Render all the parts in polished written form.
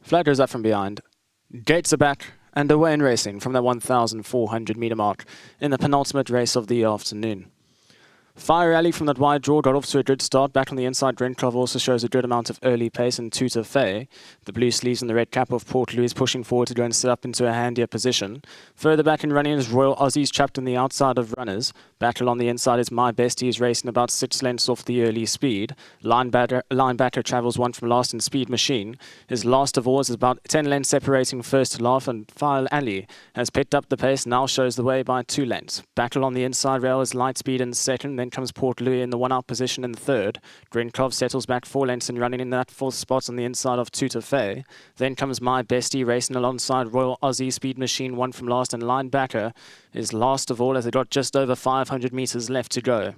Flag goes up from behind. Gates are back and away in racing from the 1,400 metre mark in the penultimate race of the afternoon. Fire Rally from that wide draw got off to a good start. Back on the inside, Drenclov also shows a good amount of early pace, and Tutor Fay, the blue sleeves and the red cap of Port Louis, pushing forward to go and set up into a handier position. Further back in running is Royal Aussies, trapped on the outside of runners. Battle on the inside is My Bestie, is racing about 6 lengths off the early speed. Linebacker travels one from last in Speed Machine. His last of all is about 10 lengths separating first to last, and Fire Alley has picked up the pace, now shows the way by 2 lengths. Battle on the inside rail is Lightspeed in second, then comes Port Louis in the one-out position in the third. Drenclov settles back 4 lengths and running in that 4th spot on the inside of Tutor Fay. Then comes My Bestie racing alongside Royal Aussie, Speed Machine one from last, and Linebacker is last of all as they got just over 500 metres left to go.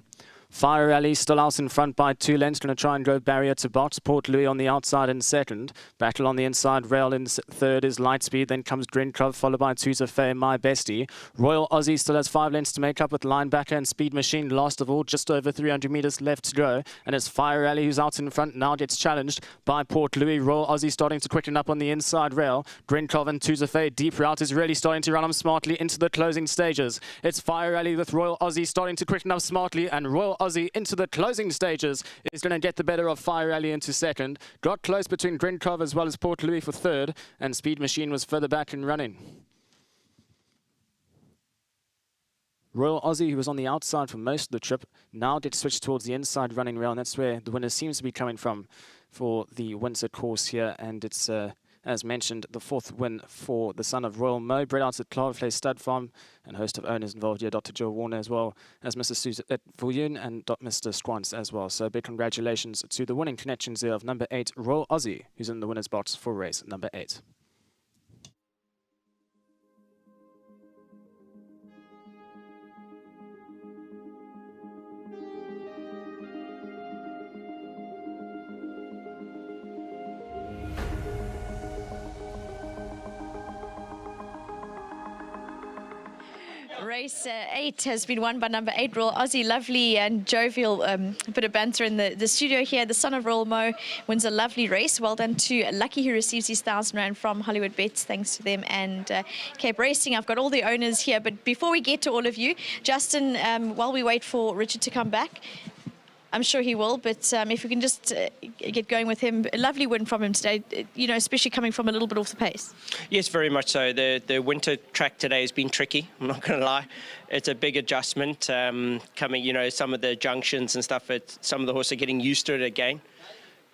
Fire Rally still out in front by 2 lengths, going to try and go barrier to box. Port Louis on the outside in second. Battle on the inside rail in third is Lightspeed. Then comes Drenclov, followed by Tutor Fay and My Bestie. Royal Aussie still has 5 lengths to make up with Linebacker and Speed Machine. Last of all, just over 300 metres left to go. And it's Fire Rally who's out in front, now gets challenged by Port Louis. Royal Aussie starting to quicken up on the inside rail. Drenclov and Tutor Fay, deep route, is really starting to run them smartly into the closing stages. It's Fire Rally with Royal Aussie starting to quicken up smartly, and Royal Aussie into the closing stages is going to get the better of Fire Rally into second. Got close between Drenclov as well as Port Louis for third, and Speed Machine was further back in running. Royal Aussie, who was on the outside for most of the trip, now did switch towards the inside running rail, and that's where the winner seems to be coming from for the Windsor course here, and it's as mentioned, the 4th win for the son of Royal Mo, bred out at Clarvley Stud Farm, and host of owners involved here, Dr. Joe Warner, as well as Mr. Suzette Viljoen and Mr. Squants as well. So big congratulations to the winning connections here of number 8, Royal Aussie, who's in the winner's box for race number 8. Race 8 has been won by number 8, Royal Aussie. Lovely and jovial bit of banter in the studio here. The son of Royal Mo wins a lovely race. Well done to Lucky, who receives his £1,000 from Hollywood Bets. Thanks to them and Cape Racing. I've got all the owners here. But before we get to all of you, Justin, while we wait for Richard to come back, I'm sure he will, but if we can just get going with him. A lovely win from him today, you know, especially coming from a little bit off the pace. Yes, very much so. The winter track today has been tricky, I'm not going to lie. It's a big adjustment coming, you know, some of the junctions and stuff. Some of the horses are getting used to it again.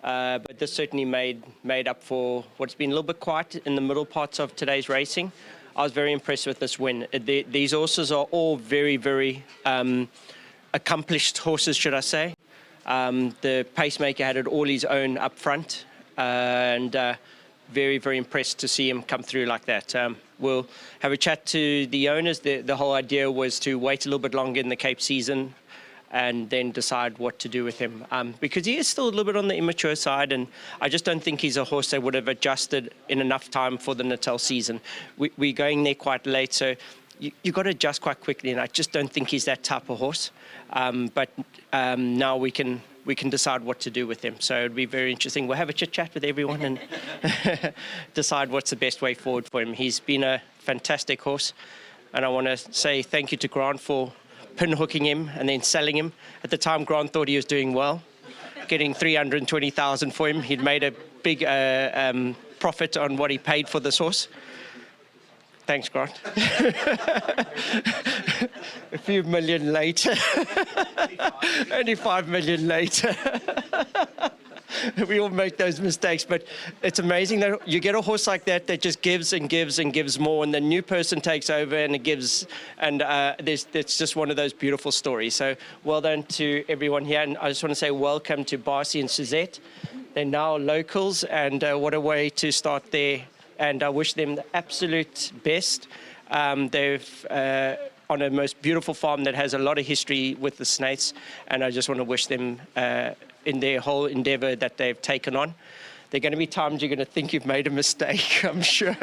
But this certainly made up for what's been a little bit quiet in the middle parts of today's racing. I was very impressed with this win. These horses are all very, very accomplished horses, should I say. The pacemaker had it all his own up front, and very, very impressed to see him come through like that. We'll have a chat to the owners. The whole idea was to wait a little bit longer in the Cape season and then decide what to do with him, because he is still a little bit on the immature side, and I just don't think he's a horse that would have adjusted in enough time for the Natal season. We're going there quite late, so you've got to adjust quite quickly, and I just don't think he's that type of horse. But now we can decide what to do with him. So it'll be very interesting. We'll have a chit-chat with everyone and decide what's the best way forward for him. He's been a fantastic horse, and I want to say thank you to Grant for pinhooking him and then selling him. At the time, Grant thought he was doing well, getting 320,000 for him. He'd made a big profit on what he paid for this horse. Thanks, Grant. A few million later. Only 5 million later. We all make those mistakes, but it's amazing that you get a horse like that just gives and gives and gives more, and the new person takes over and it gives, and it's just one of those beautiful stories. So well done to everyone here, and I just want to say welcome to Barcy and Suzette. They're now locals, and what a way to start there. And I wish them the absolute best. They've on a most beautiful farm that has a lot of history with the Snaiths, and I just want to wish them in their whole endeavour that they've taken on. There are going to be times you're going to think you've made a mistake, I'm sure,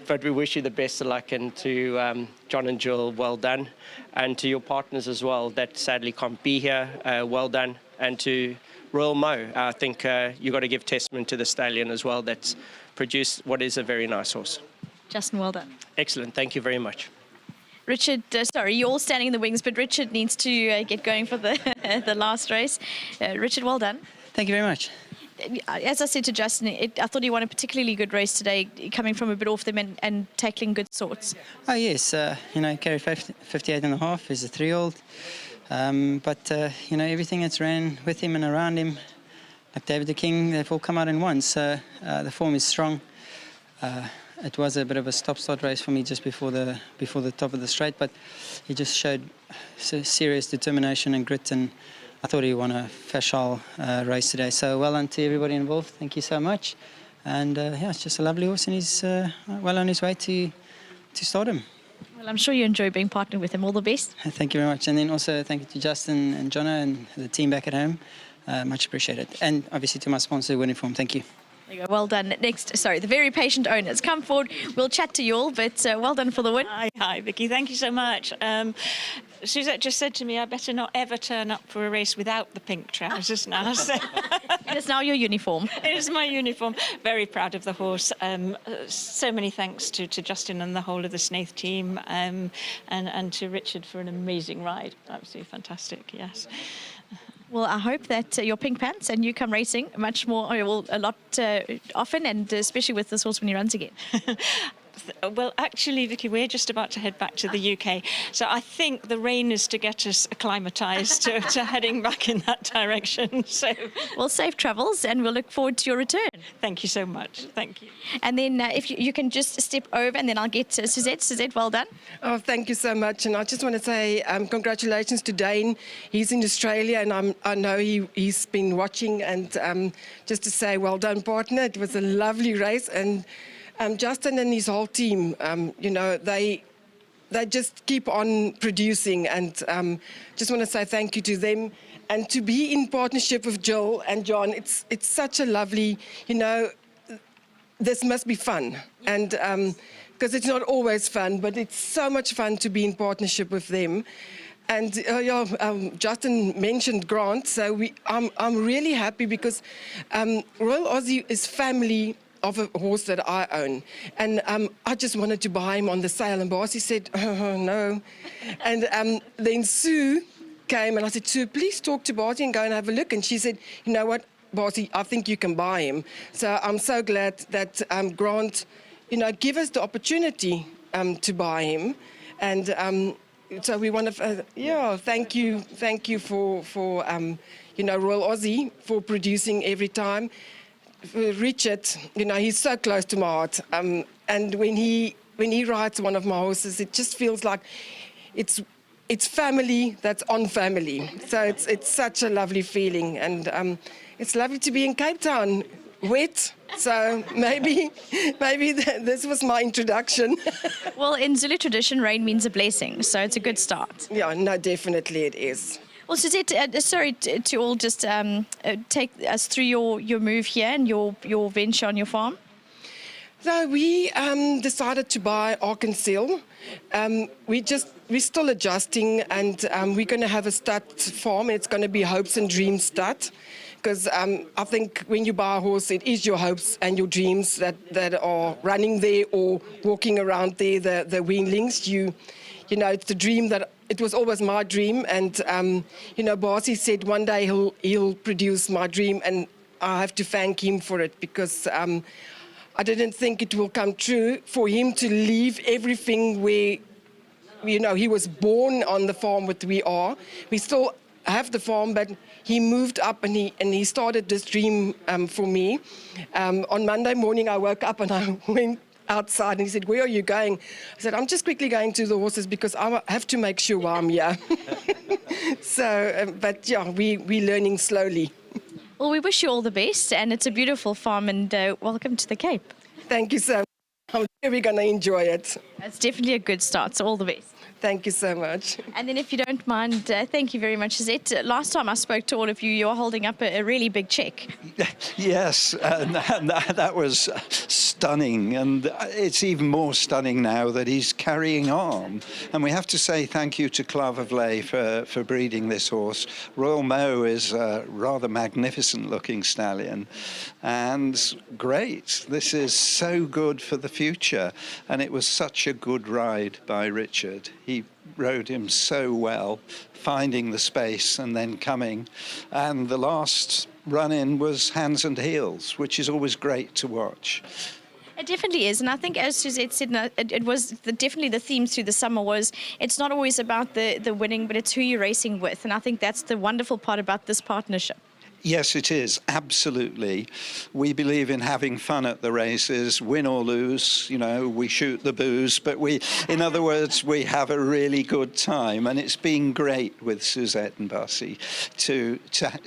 but we wish you the best of luck, and to John and Jill, well done, and to your partners as well that sadly can't be here, well done, and to Royal Mo. I think you've got to give testament to the stallion as well that's produced what is a very nice horse. Justin, well done. Excellent. Thank you very much. Richard, sorry, you're all standing in the wings, but Richard needs to get going for the the last race. Richard, well done. Thank you very much. As I said to Justin, I thought he won a particularly good race today, coming from a bit off them and tackling good sorts. Oh, yes. Carry 58 and a half is a 3-year-old. Everything that's ran with him and around him, like David the King, they've all come out and won. So the form is strong. It was a bit of a stop-start race for me just before the top of the straight, but he just showed serious determination and grit, and I thought he won a facile race today. So well done to everybody involved. Thank you so much. And it's just a lovely horse, and he's well on his way to stardom. Well, I'm sure you enjoy being partnered with him. All the best. Thank you very much. And then also thank you to Justin and Jono and the team back at home. Much appreciated. And obviously to my sponsor, Winninform. Thank you. There you go. Well done. Next, sorry, the very patient owners. Come forward. We'll chat to you all, but well done for the win. Hi, Vicky. Thank you so much. Suzette just said to me, I better not ever turn up for a race without the pink trousers now. So It is now your uniform. it is my uniform. Very proud of the horse. So many thanks to Justin and the whole of the Snaith team, and to Richard for an amazing ride. Absolutely fantastic, yes. Well, I hope that your pink pants and you come racing much more, a lot often, and especially with this horse when he runs again. Well, actually, Vicky, we're just about to head back to the UK. So I think the rain is to get us acclimatised to heading back in that direction. So, Well, safe travels, and we'll look forward to your return. thank you so much. Thank you. And then if you can just step over, and then I'll get Suzette. Suzette, well done. Oh, thank you so much. And I just want to say congratulations to Dane. He's in Australia, and I know he's been watching. And just to say, well done, partner. It was a lovely race. And Justin and his whole team, they just keep on producing. And just want to say thank you to them. And to be in partnership with Jill and John, it's such a lovely, this must be fun. And because it's not always fun, but it's so much fun to be in partnership with them. And Justin mentioned Grant, so I'm really happy because Royal Aussie is family of a horse that I own. And I just wanted to buy him on the sale, and Barcy said, oh, no. And then Sue came, and I said, Sue, please talk to Barcy and go and have a look. And she said, you know what, Barcy, I think you can buy him. So I'm so glad that Grant, give us the opportunity to buy him. And so we want to, thank you for Royal Aussie for producing every time. Richard, he's so close to my heart. And when he rides one of my horses, it just feels like it's family that's on family. So it's such a lovely feeling. And it's lovely to be in Cape Town, wet. So maybe this was my introduction. Well, in Zulu tradition, rain means a blessing, so it's a good start. Yeah, no, definitely it is. Well, Suzette, sorry to all just take us through your move here and your venture on your farm. So we decided to I Arkansas. We're still adjusting, and we're going to have a stud farm. It's going to be Hopes and Dreams stud. Because I think when you buy a horse, it is your hopes and your dreams that are running there or walking around there, the weanlings. It's the dream that it was always my dream. And, Barcy said one day he'll produce my dream, and I have to thank him for it because I didn't think it will come true for him to leave everything where, he was born on the farm that we are. We still have the farm, but he moved up and he started this dream for me. On Monday morning, I woke up and I went outside and he said, "Where are you going?" I said, "I'm just quickly going to the horses because I have to make sure I'm here." So, but yeah, we're learning slowly. Well, we wish you all the best, and it's a beautiful farm, and welcome to the Cape. Thank you so much. I'm sure we're going to enjoy it. It's definitely a good start, so all the best. Thank you so much. And then if you don't mind, thank you very much, Suzette. Last time I spoke to all of you, you were holding up a really big check. Yes, and that was stunning, and it's even more stunning now that he's carrying on. And we have to say thank you to Clavervlay for breeding this horse. Royal Mo is a rather magnificent-looking stallion, and great. This is so good for the future, and it was such a good ride by Richard. He rode him so well, finding the space and then coming. And the last run-in was hands and heels, which is always great to watch. It definitely is, and I think, as Suzette said, it was definitely the theme through the summer was it's not always about the winning, but it's who you're racing with, and I think that's the wonderful part about this partnership. Yes, it is, absolutely. We believe in having fun at the races, win or lose, you know, we shoot the booze, but in other words, we have a really good time, and it's been great with Suzette and Bussy to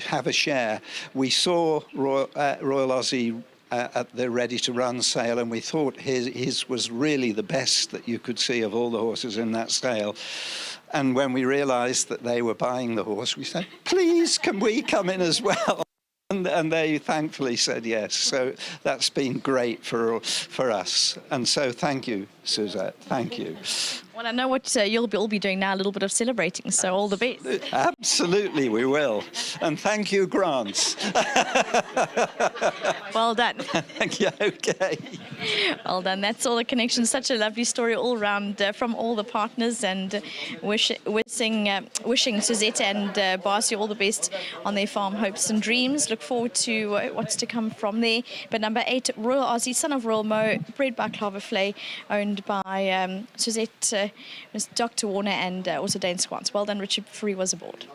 have a share. We saw Royal Aussie at the ready-to-run sale, and we thought his was really the best that you could see of all the horses in that sale. And when we realised that they were buying the horse, we said, please, can we come in as well? And they thankfully said yes. So that's been great for us. And so thank you, Suzette. Thank you. Well, I know what you'll all be doing now, a little bit of celebrating, so all the best. Absolutely, we will. And thank you, Grant. Well done. Yeah, okay. Well done. That's all the connections. Such a lovely story all round from all the partners, and wishing Suzette and Barcy all the best on their farm hopes and dreams. Look forward to what's to come from there. But number 8, Royal Aussie, son of Royal Mo, bred by Clavervlay, owned by Suzette, Dr. Warner, and also Dane Squants. Well done, Richard, before he was aboard.